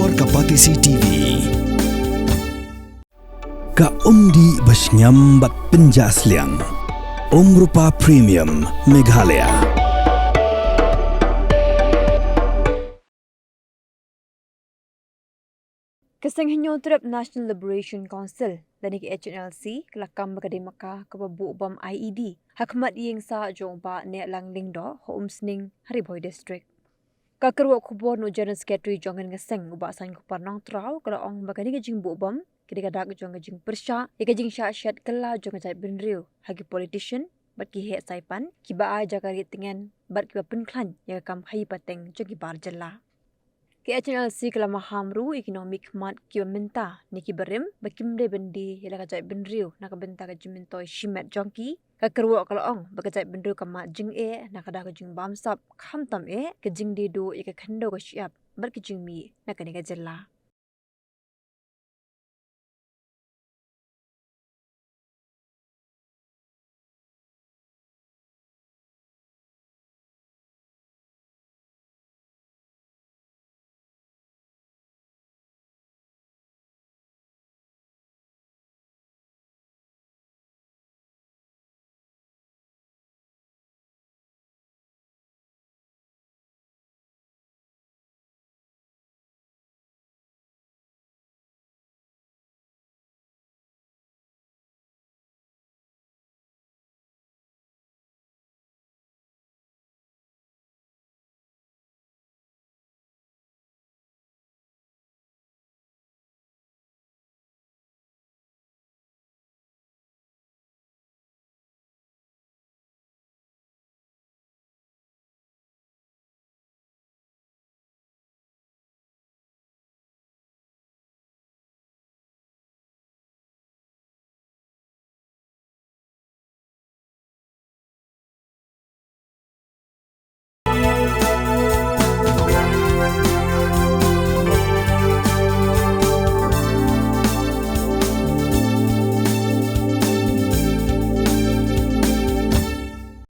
Kor Kapatisi TV. Ka umdi basnyam bat penjasliang. Rupa Premium Meghalaya. Kesenghenyo terap National Liberation Council dan ke Hnlc kelakam berkadai Makkah ke babu bom IED. Hakhmat Ïing sa Jong ba Nehlang lingdo ho Umsning Hariboi district. Kakerwa kubor no General Secretary Jong ngeseng ubah san kupar nang trau kalau ong bagani ke jing bu bom kedika dak Jong jing persya ke jing syat kala Jong jai benriu hagi politician bat ki he saipan ki ba a jakari tingen bat ki penklan ya kam khai pateng jogi bar jella. Ke Hnlc kelama hamru economic mat ki minta niki berim bakimde bendi hela kajai benriu nak benta ka jimintoi shimet jongki ka kerwa kalau ong bakajai benriu kama jing nak ada ka jing bamsap kham tam ke jing di do ke khando ka siap bar ki jing mi nak ka jella.